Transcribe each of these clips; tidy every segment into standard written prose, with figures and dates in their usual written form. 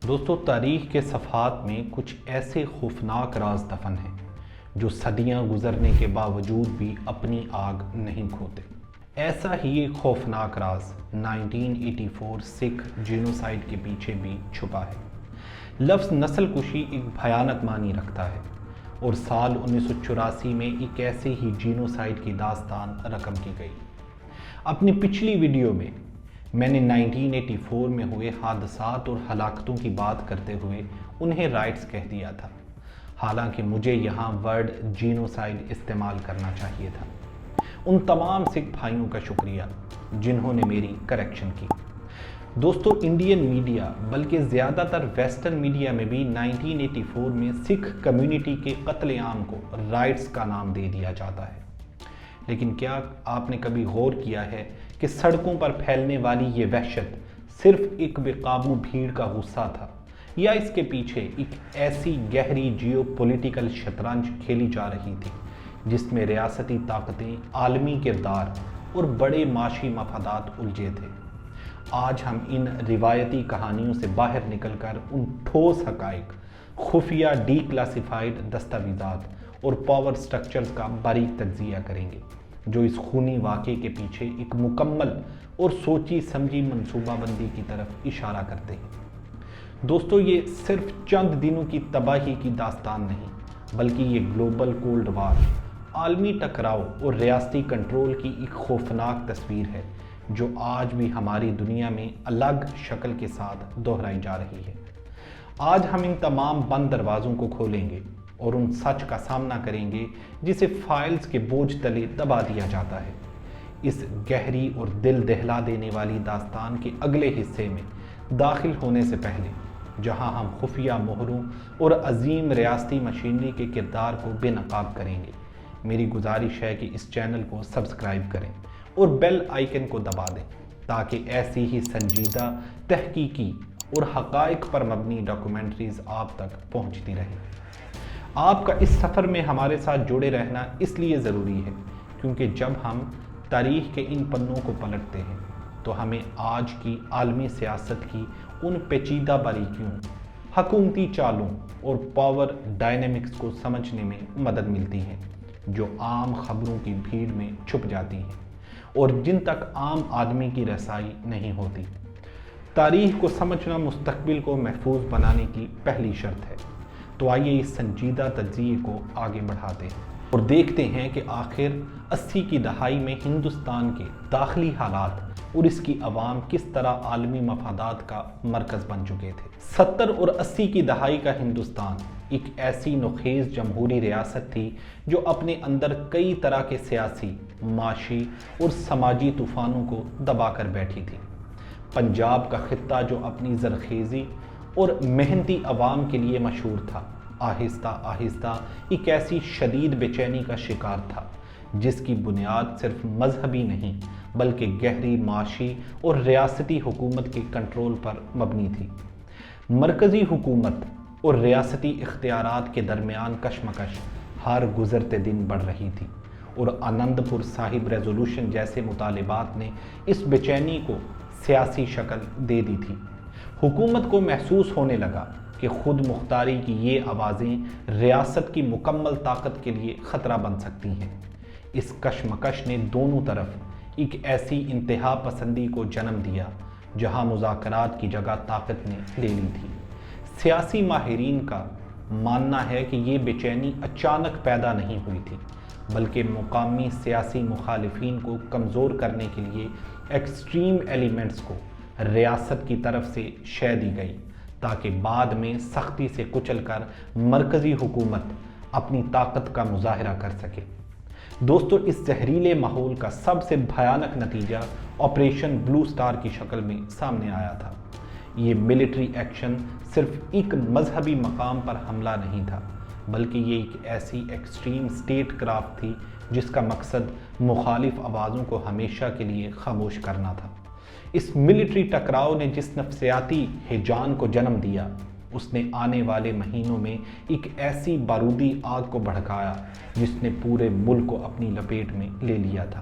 دوستو، تاریخ کے صفحات میں کچھ ایسے خوفناک راز دفن ہیں جو صدیاں گزرنے کے باوجود بھی اپنی آگ نہیں کھوتے۔ ایسا ہی ایک خوفناک راز 1984 سکھ جینوسائیڈ کے پیچھے بھی چھپا ہے۔ لفظ نسل کشی ایک بھیانک معنی رکھتا ہے اور سال 1984 میں ایک ایسے ہی جینوسائیڈ کی داستان رقم کی گئی۔ اپنی پچھلی ویڈیو میں نے 1984 میں ہوئے حادثات اور ہلاکتوں کی بات کرتے ہوئے انہیں رائٹس کہہ دیا تھا، حالانکہ مجھے یہاں ورڈ جینوسائیڈ استعمال کرنا چاہیے تھا۔ ان تمام سکھ بھائیوں کا شکریہ جنہوں نے میری کریکشن کی۔ دوستو، انڈین میڈیا بلکہ زیادہ تر ویسٹرن میڈیا میں بھی 1984 میں سکھ کمیونٹی کے قتل عام کو رائٹس کا نام دے دیا جاتا ہے، لیکن کیا آپ نے کبھی غور کیا ہے کہ سڑکوں پر پھیلنے والی یہ وحشت صرف ایک بے قابو بھیڑ کا غصہ تھا، یا اس کے پیچھے ایک ایسی گہری جیو پولیٹیکل شطرنج کھیلی جا رہی تھی جس میں ریاستی طاقتیں، عالمی کردار اور بڑے معاشی مفادات الجھے تھے؟ آج ہم ان روایتی کہانیوں سے باہر نکل کر ان ٹھوس حقائق، خفیہ ڈی کلاسیفائڈ دستاویزات اور پاور سٹرکچرز کا باریک تجزیہ کریں گے جو اس خونی واقعے کے پیچھے ایک مکمل اور سوچی سمجھی منصوبہ بندی کی طرف اشارہ کرتے ہیں۔ دوستو، یہ صرف چند دنوں کی تباہی کی داستان نہیں، بلکہ یہ گلوبل کولڈ وار، عالمی ٹکراؤ اور ریاستی کنٹرول کی ایک خوفناک تصویر ہے جو آج بھی ہماری دنیا میں الگ شکل کے ساتھ دہرائی جا رہی ہے۔ آج ہم ان تمام بند دروازوں کو کھولیں گے اور ان سچ کا سامنا کریں گے جسے فائلز کے بوجھ تلے دبا دیا جاتا ہے۔ اس گہری اور دل دہلا دینے والی داستان کے اگلے حصے میں داخل ہونے سے پہلے، جہاں ہم خفیہ مہروں اور عظیم ریاستی مشینری کے کردار کو بے نقاب کریں گے، میری گزارش ہے کہ اس چینل کو سبسکرائب کریں اور بیل آئیکن کو دبا دیں تاکہ ایسی ہی سنجیدہ، تحقیقی اور حقائق پر مبنی ڈاکومنٹریز آپ تک پہنچتی رہیں۔ آپ کا اس سفر میں ہمارے ساتھ جڑے رہنا اس لیے ضروری ہے کیونکہ جب ہم تاریخ کے ان پنوں کو پلٹتے ہیں تو ہمیں آج کی عالمی سیاست کی ان پیچیدہ باریکیوں، حکومتی چالوں اور پاور ڈائنامکس کو سمجھنے میں مدد ملتی ہے جو عام خبروں کی بھیڑ میں چھپ جاتی ہیں اور جن تک عام آدمی کی رسائی نہیں ہوتی۔ تاریخ کو سمجھنا مستقبل کو محفوظ بنانے کی پہلی شرط ہے۔ تو آئیے اس سنجیدہ تجزیے کو آگے بڑھاتے ہیں اور دیکھتے ہیں کہ آخر 80 کی دہائی میں ہندوستان کے داخلی حالات اور اس کی عوام کس طرح عالمی مفادات کا مرکز بن چکے تھے۔ 70 اور 80 کی دہائی کا ہندوستان ایک ایسی نوخیز جمہوری ریاست تھی جو اپنے اندر کئی طرح کے سیاسی، معاشی اور سماجی طوفانوں کو دبا کر بیٹھی تھی۔ پنجاب کا خطہ جو اپنی زرخیزی اور محنتی عوام کے لیے مشہور تھا، آہستہ آہستہ ایک ایسی شدید بے چینی کا شکار تھا جس کی بنیاد صرف مذہبی نہیں بلکہ گہری معاشی اور ریاستی حکومت کے کنٹرول پر مبنی تھی۔ مرکزی حکومت اور ریاستی اختیارات کے درمیان کشمکش ہر گزرتے دن بڑھ رہی تھی اور آنند پور صاحب ریزولوشن جیسے مطالبات نے اس بے چینی کو سیاسی شکل دے دی تھی۔ حکومت کو محسوس ہونے لگا کہ خود مختاری کی یہ آوازیں ریاست کی مکمل طاقت کے لیے خطرہ بن سکتی ہیں۔ اس کشمکش نے دونوں طرف ایک ایسی انتہا پسندی کو جنم دیا جہاں مذاکرات کی جگہ طاقت نے لے لی تھی۔ سیاسی ماہرین کا ماننا ہے کہ یہ بے چینی اچانک پیدا نہیں ہوئی تھی بلکہ مقامی سیاسی مخالفین کو کمزور کرنے کے لیے ایکسٹریم ایلیمنٹس کو ریاست کی طرف سے شے دی گئی تاکہ بعد میں سختی سے کچل کر مرکزی حکومت اپنی طاقت کا مظاہرہ کر سکے۔ دوستو، اس زہریلے ماحول کا سب سے بھیانک نتیجہ آپریشن بلو سٹار کی شکل میں سامنے آیا تھا۔ یہ ملٹری ایکشن صرف ایک مذہبی مقام پر حملہ نہیں تھا بلکہ یہ ایک ایسی ایکسٹریم سٹیٹ کرافٹ تھی جس کا مقصد مخالف آوازوں کو ہمیشہ کے لیے خاموش کرنا تھا۔ اس ملٹری ٹکراؤ نے جس نفسیاتی ہیجان کو جنم دیا، اس نے آنے والے مہینوں میں ایک ایسی بارودی آگ کو بھڑکایا جس نے پورے ملک کو اپنی لپیٹ میں لے لیا تھا۔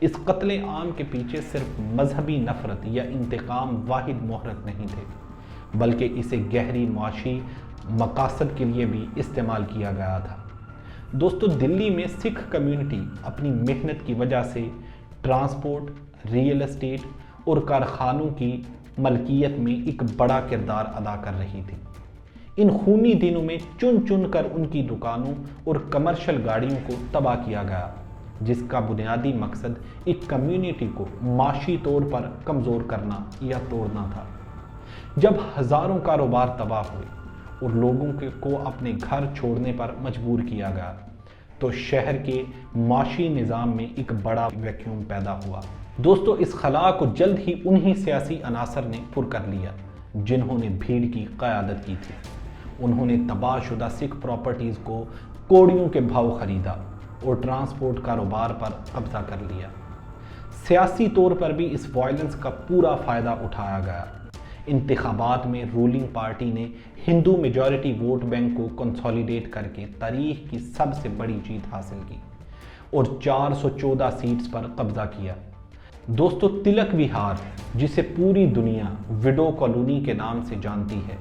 اس قتل عام کے پیچھے صرف مذہبی نفرت یا انتقام واحد محرک نہیں تھے، بلکہ اسے گہری معاشی مقاصد کے لیے بھی استعمال کیا گیا تھا۔ دوستو، دلی میں سکھ کمیونٹی اپنی محنت کی وجہ سے ٹرانسپورٹ، ریئل اسٹیٹ اور کارخانوں کی ملکیت میں ایک بڑا کردار ادا کر رہی تھی۔ ان خونی دنوں میں چن چن کر ان کی دکانوں اور کمرشل گاڑیوں کو تباہ کیا گیا، جس کا بنیادی مقصد ایک کمیونٹی کو معاشی طور پر کمزور کرنا یا توڑنا تھا۔ جب ہزاروں کاروبار تباہ ہوئے اور لوگوں کو اپنے گھر چھوڑنے پر مجبور کیا گیا تو شہر کے معاشی نظام میں ایک بڑا ویکیوم پیدا ہوا۔ دوستو، اس خلا کو جلد ہی انہی سیاسی عناصر نے پر کر لیا جنہوں نے بھیڑ کی قیادت کی تھی۔ انہوں نے تباہ شدہ سکھ پراپرٹیز کو کوڑیوں کے بھاؤ خریدا اور ٹرانسپورٹ کاروبار پر قبضہ کر لیا۔ سیاسی طور پر بھی اس وائلنس کا پورا فائدہ اٹھایا گیا۔ انتخابات میں رولنگ پارٹی نے ہندو میجورٹی ووٹ بینک کو کنسولیڈیٹ کر کے تاریخ کی سب سے بڑی جیت حاصل کی اور 414 سیٹس پر قبضہ کیا۔ دوستو، تلک وہار، جسے پوری دنیا وڈو کالونی کے نام سے جانتی ہے،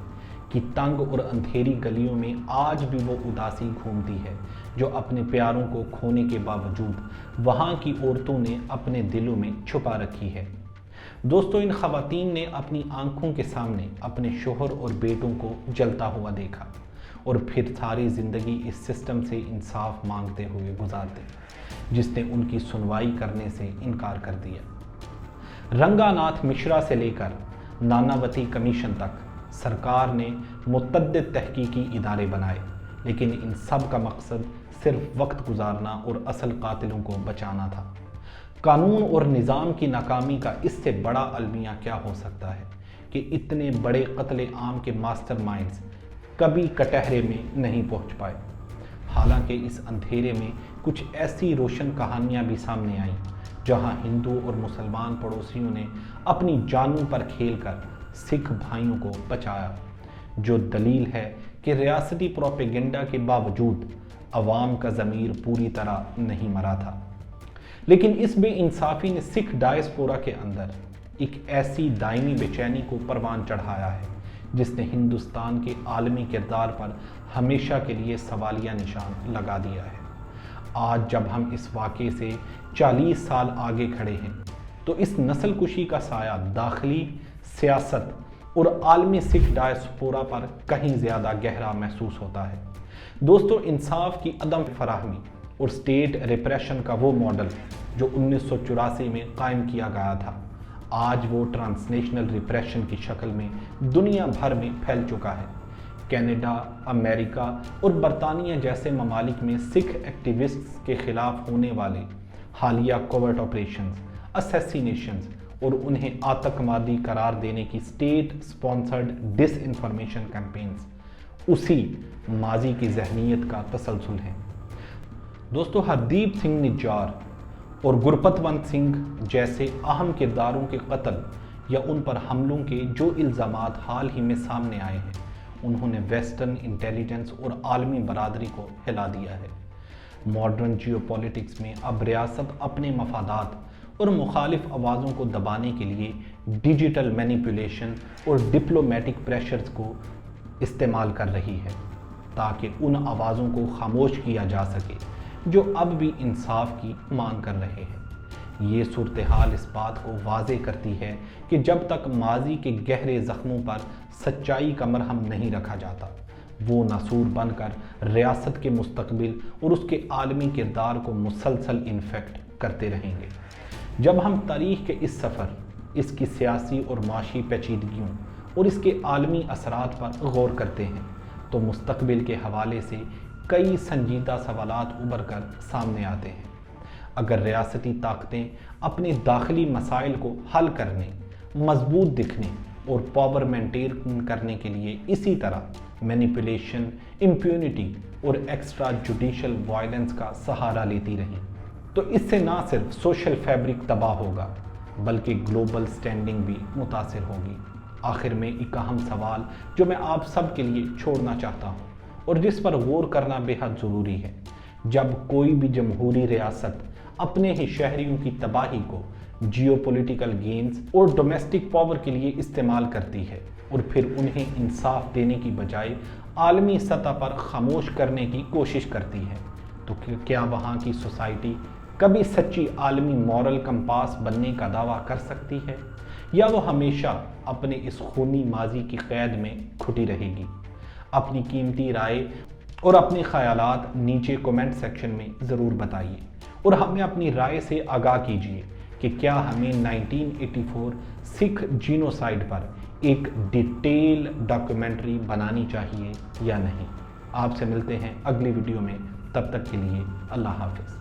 کی تنگ اور اندھیری گلیوں میں آج بھی وہ اداسی گھومتی ہے جو اپنے پیاروں کو کھونے کے باوجود وہاں کی عورتوں نے اپنے دلوں میں چھپا رکھی ہے۔ دوستو، ان خواتین نے اپنی آنکھوں کے سامنے اپنے شوہر اور بیٹوں کو جلتا ہوا دیکھا اور پھر ساری زندگی اس سسٹم سے انصاف مانگتے ہوئے گزار دی جس نے ان کی سنوائی کرنے سے انکار کر دیا۔ رنگا ناتھ مشرا سے لے کر ناناوتی کمیشن تک سرکار نے متعدد تحقیقی ادارے بنائے، لیکن ان سب کا مقصد صرف وقت گزارنا اور اصل قاتلوں کو بچانا تھا۔ قانون اور نظام کی ناکامی کا اس سے بڑا المیہ کیا ہو سکتا ہے کہ اتنے بڑے قتل عام کے ماسٹر مائنڈز کبھی کٹہرے میں نہیں پہنچ پائے۔ حالانکہ اس اندھیرے میں کچھ ایسی روشن کہانیاں بھی سامنے آئیں جہاں ہندو اور مسلمان پڑوسیوں نے اپنی جانوں پر کھیل کر سکھ بھائیوں کو بچایا، جو دلیل ہے کہ ریاستی پروپیگنڈا کے باوجود عوام کا ضمیر پوری طرح نہیں مرا تھا۔ لیکن اس بے انصافی نے سکھ ڈائسپورا کے اندر ایک ایسی دائمی بے چینی کو پروان چڑھایا ہے جس نے ہندوستان کے عالمی کردار پر ہمیشہ کے لیے سوالیہ نشان لگا دیا ہے۔ آج جب ہم اس واقعے سے 40 سال آگے کھڑے ہیں تو اس نسل کشی کا سایہ داخلی سیاست اور عالمی سکھ ڈائسپورا پر کہیں زیادہ گہرا محسوس ہوتا ہے۔ دوستو، انصاف کی عدم فراہمی اور سٹیٹ ریپریشن کا وہ ماڈل جو 1984 میں قائم کیا گیا تھا، آج وہ ٹرانسنیشنل ریپریشن کی شکل میں دنیا بھر میں پھیل چکا ہے۔ کینیڈا، امریکہ اور برطانیہ جیسے ممالک میں سکھ ایکٹیوسٹس کے خلاف ہونے والے حالیہ کوورٹ آپریشنز، اسیسینیشنز اور انہیں آتنکوادی قرار دینے کی سٹیٹ سپانسرڈ ڈس انفارمیشن کیمپینز اسی ماضی کی ذہنیت کا تسلسل ہیں۔ دوستو، ہردیپ سنگھ نجار اور گرپت ونت سنگھ جیسے اہم کرداروں کے قتل یا ان پر حملوں کے جو الزامات حال ہی میں سامنے آئے ہیں، انہوں نے ویسٹرن انٹیلیجنس اور عالمی برادری کو ہلا دیا ہے۔ ماڈرن جیو پولیٹکس میں اب ریاست اپنے مفادات اور مخالف آوازوں کو دبانے کے لیے ڈیجیٹل مینیپولیشن اور ڈپلومیٹک پریشرز کو استعمال کر رہی ہے تاکہ ان آوازوں کو خاموش کیا جا سکے جو اب بھی انصاف کی مانگ کر رہے ہیں۔ یہ صورتحال اس بات کو واضح کرتی ہے کہ جب تک ماضی کے گہرے زخموں پر سچائی کا مرہم نہیں رکھا جاتا، وہ ناسور بن کر ریاست کے مستقبل اور اس کے عالمی کردار کو مسلسل انفیکٹ کرتے رہیں گے۔ جب ہم تاریخ کے اس سفر، اس کی سیاسی اور معاشی پیچیدگیوں اور اس کے عالمی اثرات پر غور کرتے ہیں تو مستقبل کے حوالے سے کئی سنجیدہ سوالات ابھر کر سامنے آتے ہیں۔ اگر ریاستی طاقتیں اپنے داخلی مسائل کو حل کرنے، مضبوط دکھنے اور پاور مینٹین کرنے کے لیے اسی طرح مینیپولیشن، امپیونٹی اور ایکسٹرا جوڈیشل وائلنس کا سہارا لیتی رہیں تو اس سے نہ صرف سوشل فیبرک تباہ ہوگا بلکہ گلوبل سٹینڈنگ بھی متاثر ہوگی۔ آخر میں ایک اہم سوال جو میں آپ سب کے لیے چھوڑنا چاہتا ہوں اور جس پر غور کرنا بے حد ضروری ہے، جب کوئی بھی جمہوری ریاست اپنے ہی شہریوں کی تباہی کو جیو پولیٹیکل گینز اور ڈومیسٹک پاور کے لیے استعمال کرتی ہے اور پھر انہیں انصاف دینے کی بجائے عالمی سطح پر خاموش کرنے کی کوشش کرتی ہے، تو کیا وہاں کی سوسائٹی کبھی سچی عالمی مورل کمپاس بننے کا دعویٰ کر سکتی ہے، یا وہ ہمیشہ اپنے اس خونی ماضی کی قید میں کھٹی رہے گی؟ اپنی قیمتی رائے اور اپنے خیالات نیچے کومنٹ سیکشن میں ضرور بتائیے، اور ہمیں اپنی رائے سے آگاہ کیجیے کہ کیا ہمیں 1984 سکھ جینوسائیڈ پر ایک ڈیٹیل ڈاکیومنٹری بنانی چاہیے یا نہیں۔ آپ سے ملتے ہیں اگلی ویڈیو میں، تب تک کے لیے اللہ حافظ۔